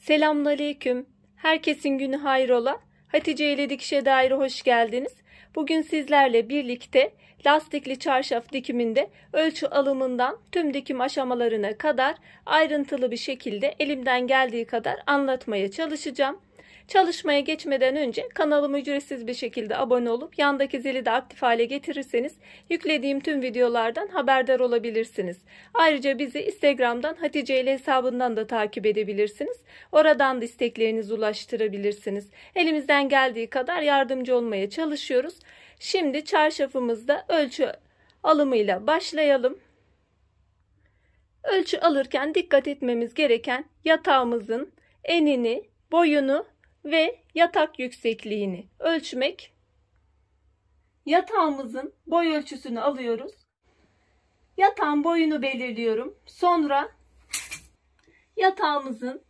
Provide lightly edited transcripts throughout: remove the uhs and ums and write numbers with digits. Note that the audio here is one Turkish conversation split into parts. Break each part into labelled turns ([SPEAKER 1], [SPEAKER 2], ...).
[SPEAKER 1] Selamünaleyküm. Herkesin günü hayrola. Hatice ile Dikişe Dair'e hoş geldiniz. Bugün sizlerle birlikte lastikli çarşaf dikiminde ölçü alımından tüm dikim aşamalarına kadar ayrıntılı bir şekilde elimden geldiği kadar anlatmaya çalışacağım. Çalışmaya geçmeden önce kanalıma ücretsiz bir şekilde abone olup yandaki zili de aktif hale getirirseniz yüklediğim tüm videolardan haberdar olabilirsiniz. Ayrıca bizi Instagram'dan Hatice ile hesabından da takip edebilirsiniz. Oradan da isteklerinizi ulaştırabilirsiniz. Elimizden geldiği kadar yardımcı olmaya çalışıyoruz. Şimdi çarşafımızda ölçü alımıyla başlayalım. Ölçü alırken dikkat etmemiz gereken yatağımızın enini, boyunu ve yatak yüksekliğini ölçmek. Yatağımızın boy ölçüsünü alıyoruz. Yatağın boyunu belirliyorum. Sonra yatağımızın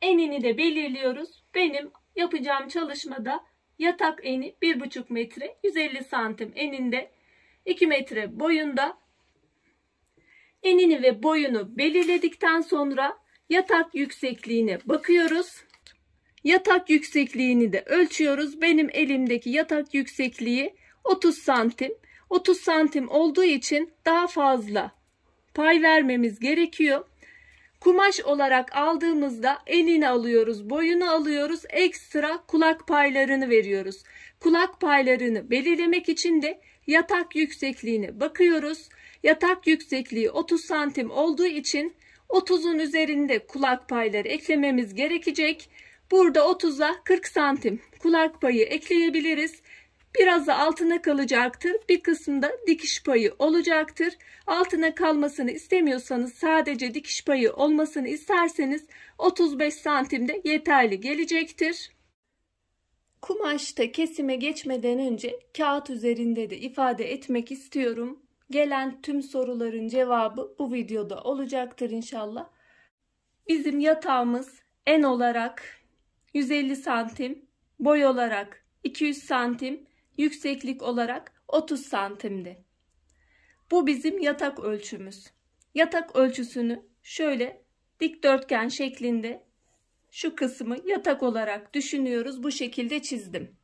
[SPEAKER 1] enini de belirliyoruz. Benim yapacağım çalışmada yatak eni 1,5 metre, 150 santim eninde, 2 metre boyunda. Enini ve boyunu belirledikten sonra yatak yüksekliğine bakıyoruz. Yatak yüksekliğini de ölçüyoruz. Benim elimdeki yatak yüksekliği 30 santim. 30 santim olduğu için daha fazla pay vermemiz gerekiyor. Kumaş olarak aldığımızda enini alıyoruz, boyunu alıyoruz, ekstra kulak paylarını veriyoruz. Kulak paylarını belirlemek için de yatak yüksekliğine bakıyoruz. Yatak yüksekliği 30 santim olduğu için 30'un üzerinde kulak payları eklememiz gerekecek. Burada 30'a 40 santim kulak payı ekleyebiliriz. Birazı altına kalacaktır. Bir kısmında dikiş payı olacaktır. Altına kalmasını istemiyorsanız, sadece dikiş payı olmasını isterseniz 35 santim de yeterli gelecektir. Kumaşta kesime geçmeden önce kağıt üzerinde de ifade etmek istiyorum. Gelen tüm soruların cevabı bu videoda olacaktır inşallah. Bizim yatağımız en olarak 150 santim, boy olarak 200 santim, yükseklik olarak 30 santimdi. Bu bizim yatak ölçümüz. Yatak ölçüsünü şöyle dikdörtgen şeklinde şu kısmı yatak olarak düşünüyoruz. Bu şekilde çizdim.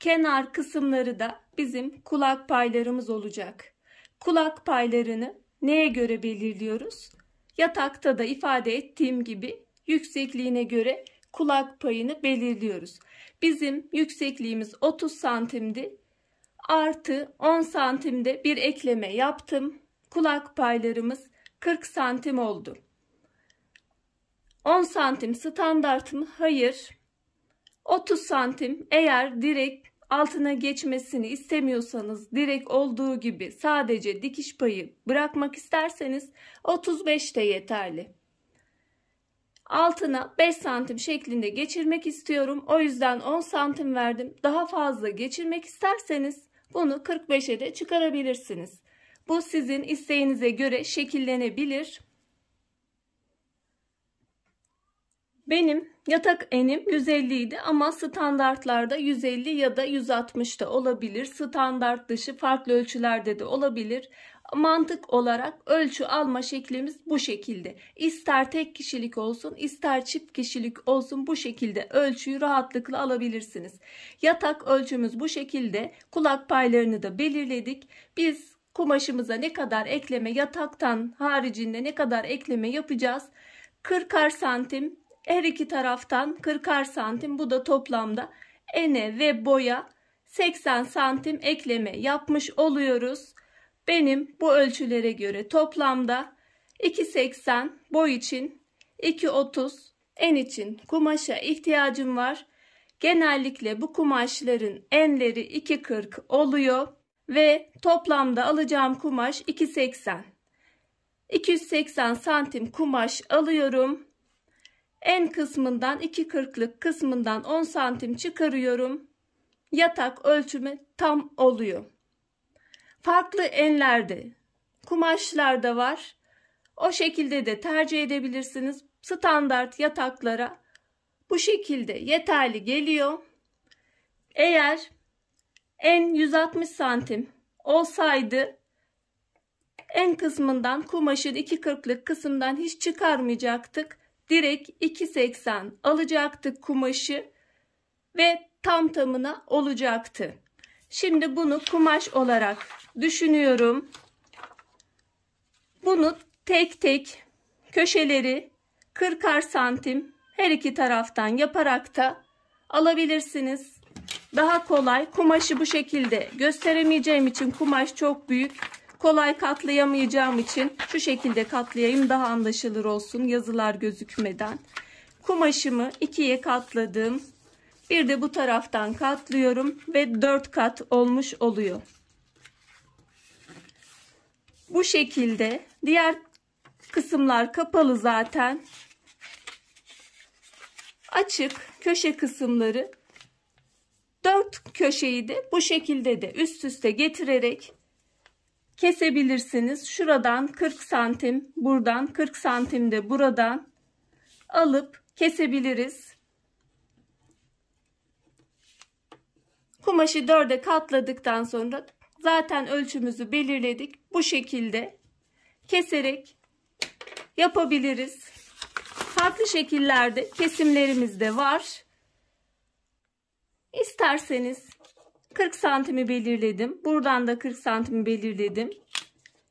[SPEAKER 1] Kenar kısımları da bizim kulak paylarımız olacak. Kulak paylarını neye göre belirliyoruz? Yatakta da ifade ettiğim gibi yüksekliğine göre kulak payını belirliyoruz. Bizim yüksekliğimiz 30 santimdi. Artı 10 santimde bir ekleme yaptım. Kulak paylarımız 40 santim oldu. 10 santim standart mı? Hayır. 30 santim eğer direkt altına geçmesini istemiyorsanız, direkt olduğu gibi sadece dikiş payı bırakmak isterseniz 35 de yeterli. Altına 5 santim şeklinde geçirmek istiyorum. O yüzden 10 santim verdim. Daha fazla geçirmek isterseniz bunu 45'e de çıkarabilirsiniz. Bu sizin isteğinize göre şekillenebilir. Benim yatak enim 150 idi ama standartlarda 150 ya da 160 da olabilir. Standart dışı farklı ölçülerde de olabilir. Mantık olarak ölçü alma şeklimiz bu şekilde. İster tek kişilik olsun, ister çift kişilik olsun, bu şekilde ölçüyü rahatlıkla alabilirsiniz. Yatak ölçümüz bu şekilde. Kulak paylarını da belirledik. Biz kumaşımıza ne kadar ekleme, yataktan haricinde ne kadar ekleme yapacağız? 40'ar santim her iki taraftan, 40'ar santim, bu da toplamda ene ve boya 80 santim ekleme yapmış oluyoruz. Benim bu ölçülere göre toplamda 2.80 boy için, 2.30 en için kumaşa ihtiyacım var. Genellikle bu kumaşların enleri 2.40 oluyor ve toplamda alacağım kumaş 2.80. 280 santim kumaş alıyorum. En kısmından 2.40'lık kısmından 10 santim çıkarıyorum. Yatak ölçümü tam oluyor. Farklı enlerde, kumaşlarda var. O şekilde de tercih edebilirsiniz. Standart yataklara bu şekilde yeterli geliyor. Eğer en 160 santim olsaydı en kısmından, kumaşın 2.40'lık kısımdan hiç çıkarmayacaktık. direkt 2,80 alacaktık kumaşı ve tam tamına olacaktı. Şimdi bunu kumaş olarak düşünüyorum. Bunu tek tek köşeleri 40'ar santim her iki taraftan yaparak da alabilirsiniz. Daha kolay. Kumaşı bu şekilde gösteremeyeceğim için, kumaş çok büyük. Kolay katlayamayacağım için şu şekilde katlayayım, daha anlaşılır olsun yazılar gözükmeden. Kumaşımı ikiye katladım. Bir de bu taraftan katlıyorum ve 4 kat olmuş oluyor. Bu şekilde diğer kısımlar kapalı zaten. Açık köşe kısımları, 4 köşeyi de bu şekilde de üst üste getirerek kesebilirsiniz. Şuradan 40 santim, buradan 40 santim de buradan alıp kesebiliriz. Kumaşı 4'e katladıktan sonra zaten ölçümüzü belirledik. Bu şekilde keserek yapabiliriz. Farklı şekillerde kesimlerimiz de var. İsterseniz 40 santimi belirledim. Buradan da 40 santimi belirledim.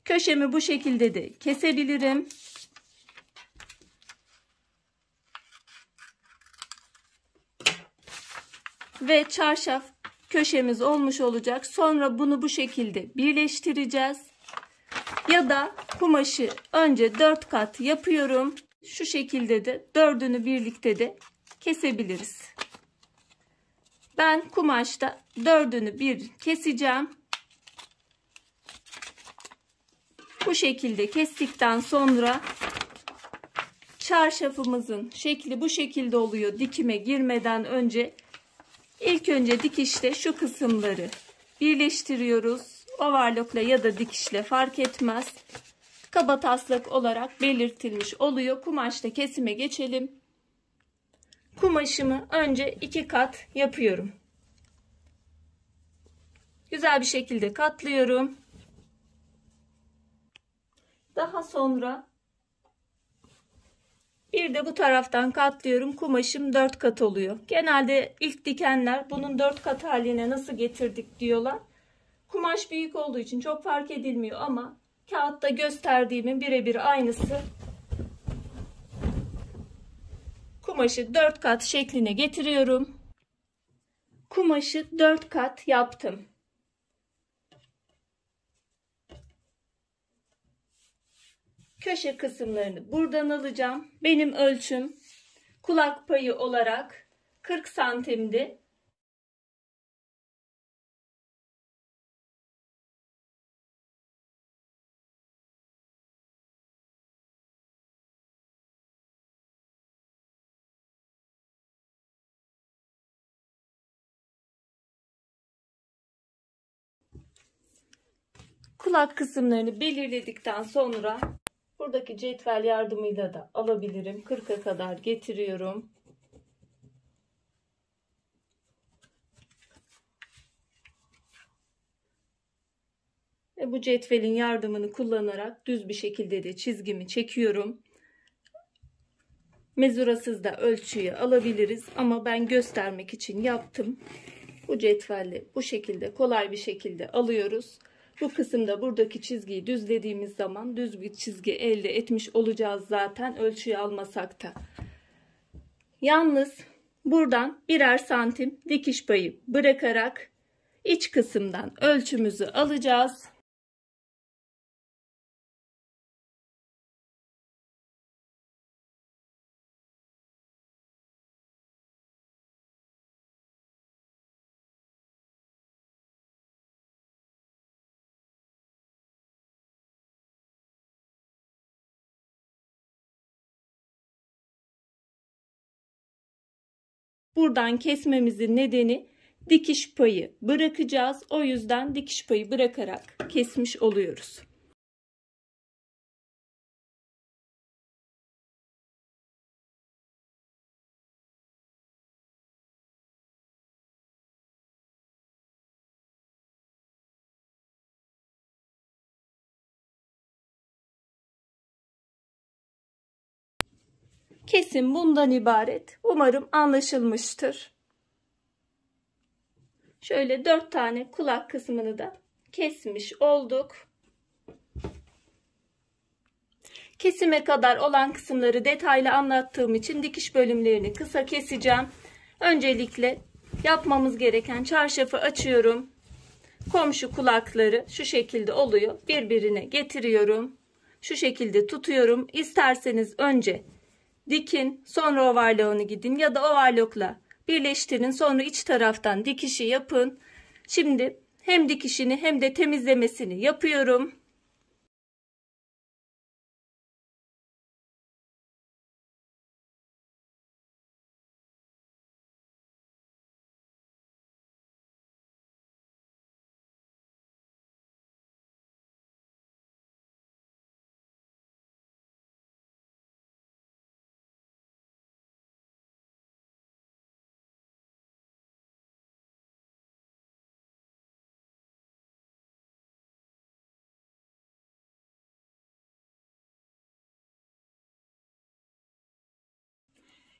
[SPEAKER 1] Köşemi bu şekilde de kesebilirim. Ve çarşaf köşemiz olmuş olacak. Sonra bunu bu şekilde birleştireceğiz. Ya da kumaşı önce 4 kat yapıyorum. Şu şekilde de 4'ünü birlikte de kesebiliriz. Ben kumaşta 4'ünü bir keseceğim. Bu şekilde kestikten sonra çarşafımızın şekli bu şekilde oluyor. Dikime girmeden önce ilk önce dikişte şu kısımları birleştiriyoruz. Overlockla ya da dikişle fark etmez. Kabataslak olarak belirtilmiş oluyor. Kumaşta kesime geçelim. Kumaşımı önce 2 kat yapıyorum. Güzel bir şekilde katlıyorum. Daha sonra bir de bu taraftan katlıyorum. Kumaşım 4 kat oluyor. Genelde ilk dikenler bunun 4 kat haline nasıl getirdik diyorlar. Kumaş büyük olduğu için çok fark edilmiyor ama kağıtta gösterdiğimin birebir aynısı. Kumaşı 4 kat şekline getiriyorum. Kumaşı 4 kat yaptım. Köşe kısımlarını buradan alacağım. Benim ölçüm kulak payı olarak 40 santimdi. Kulak kısımlarını belirledikten sonra buradaki cetvel yardımıyla da alabilirim. 40'a kadar getiriyorum. Ve bu cetvelin yardımını kullanarak düz bir şekilde de çizgimi çekiyorum. Mezurasız da ölçüyü alabiliriz ama ben göstermek için yaptım. Bu cetvelle bu şekilde kolay bir şekilde alıyoruz. Bu kısımda buradaki çizgiyi düzlediğimiz zaman düz bir çizgi elde etmiş olacağız zaten ölçüyü almasak da. Yalnız buradan birer santim dikiş payı bırakarak iç kısımdan ölçümüzü alacağız. Buradan kesmemizin nedeni dikiş payı bırakacağız. O yüzden dikiş payı bırakarak kesmiş oluyoruz. Kesim bundan ibaret. Umarım anlaşılmıştır. Şöyle 4 tane kulak kısmını da kesmiş olduk. Kesime kadar olan kısımları detaylı anlattığım için dikiş bölümlerini kısa keseceğim. Öncelikle yapmamız gereken çarşafı açıyorum. Komşu kulakları şu şekilde oluyor. Birbirine getiriyorum. Şu şekilde tutuyorum. İsterseniz önce dikin, sonra overlock'unu gidin ya da overlock'la birleştirin. Sonra iç taraftan dikişi yapın. Şimdi hem dikişini hem de temizlemesini yapıyorum.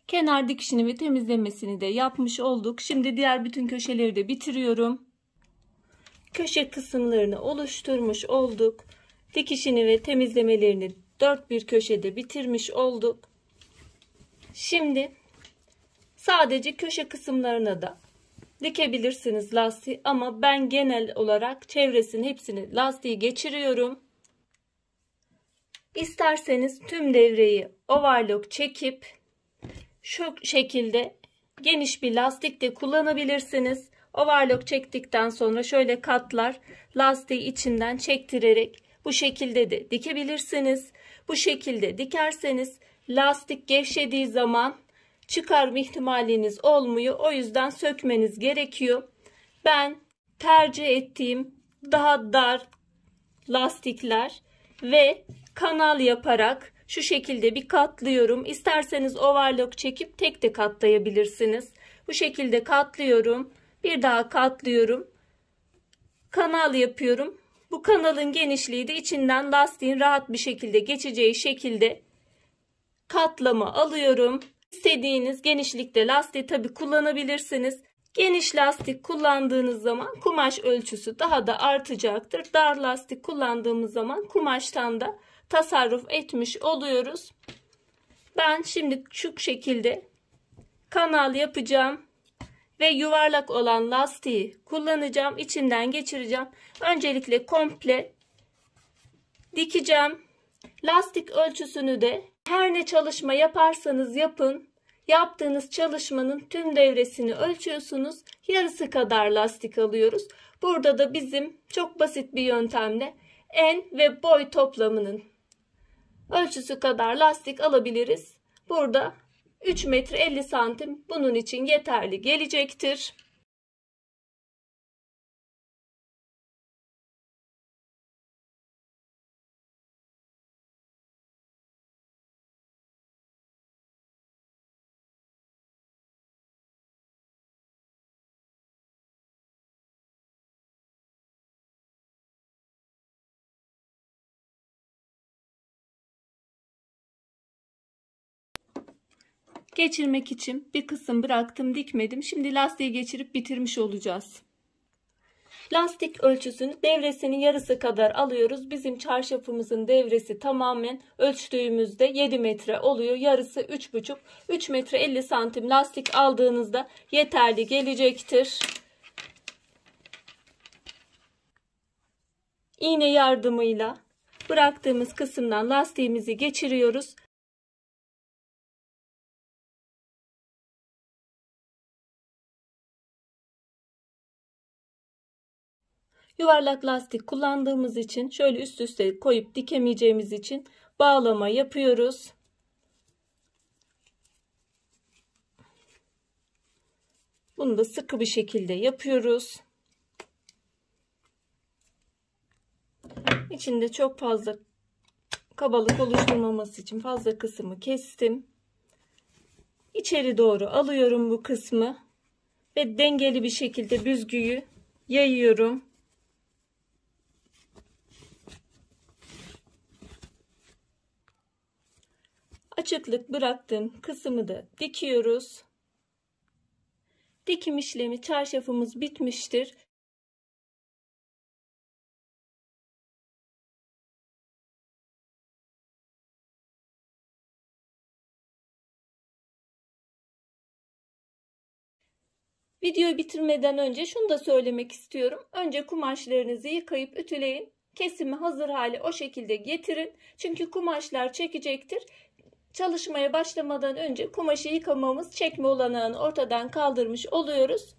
[SPEAKER 1] Kenar dikişini ve temizlemesini de yapmış olduk. Şimdi diğer bütün köşeleri de bitiriyorum. Köşe kısımlarını oluşturmuş olduk. Dikişini ve temizlemelerini dört bir köşede bitirmiş olduk. Şimdi sadece köşe kısımlarına da dikebilirsiniz lastiği ama ben genel olarak çevresini hepsini lastiği geçiriyorum. İsterseniz tüm devreyi overlock çekip şu şekilde geniş bir lastik de kullanabilirsiniz. Overlock çektikten sonra şöyle katlar lastiği içinden çektirerek bu şekilde de dikebilirsiniz. Bu şekilde dikerseniz lastik gevşediği zaman çıkarma ihtimaliniz olmuyor. O yüzden sökmeniz gerekiyor. Ben tercih ettiğim daha dar lastikler ve kanal yaparak şu şekilde bir katlıyorum. İsterseniz overlock çekip tek de katlayabilirsiniz. Bu şekilde katlıyorum. Bir daha katlıyorum. Kanal yapıyorum. Bu kanalın genişliği de içinden lastiğin rahat bir şekilde geçeceği şekilde katlama alıyorum. İstediğiniz genişlikte lastiği tabi kullanabilirsiniz. Geniş lastik kullandığınız zaman kumaş ölçüsü daha da artacaktır. Dar lastik kullandığımız zaman kumaştan da tasarruf etmiş oluyoruz. Ben şimdi şu şekilde kanal yapacağım ve yuvarlak olan lastiği kullanacağım. İçinden geçireceğim. Öncelikle komple dikeceğim. Lastik ölçüsünü de her ne çalışma yaparsanız yapın. Yaptığınız çalışmanın tüm devresini ölçüyorsunuz. Yarısı kadar lastik alıyoruz. Burada da bizim çok basit bir yöntemle en ve boy toplamının ölçüsü kadar lastik alabiliriz. Burada 3 metre 50 santim bunun için yeterli gelecektir. Geçirmek için bir kısım bıraktım, dikmedim. Şimdi lastiği geçirip bitirmiş olacağız. Lastik ölçüsünü devresinin yarısı kadar alıyoruz. Bizim çarşafımızın devresi tamamen ölçtüğümüzde 7 metre oluyor. Yarısı 3,5. 3 metre 50 santim lastik aldığınızda yeterli gelecektir. İğne yardımıyla bıraktığımız kısımdan lastiğimizi geçiriyoruz. Yuvarlak lastik kullandığımız için şöyle üst üste koyup dikemeyeceğimiz için bağlama yapıyoruz. Bunu da sıkı bir şekilde yapıyoruz. İçinde çok fazla kabalık oluşturmaması için fazla kısmı kestim. İçeri doğru alıyorum bu kısmı ve dengeli bir şekilde büzgüyü yayıyorum. açıklık bıraktığım kısmı da dikiyoruz. Dikim işlemi, çarşafımız bitmiştir. Videoyu bitirmeden önce şunu da söylemek istiyorum. Önce kumaşlarınızı yıkayıp ütüleyin. Kesimi hazır hale o şekilde getirin. Çünkü kumaşlar çekecektir. Çalışmaya başlamadan önce kumaşı yıkamamız, çekme olanağını ortadan kaldırmış oluyoruz.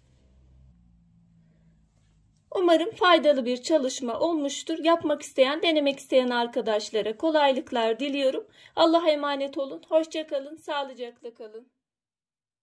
[SPEAKER 1] Umarım faydalı bir çalışma olmuştur. Yapmak isteyen, denemek isteyen arkadaşlara kolaylıklar diliyorum. Allah'a emanet olun. Hoşça kalın, sağlıcakla kalın.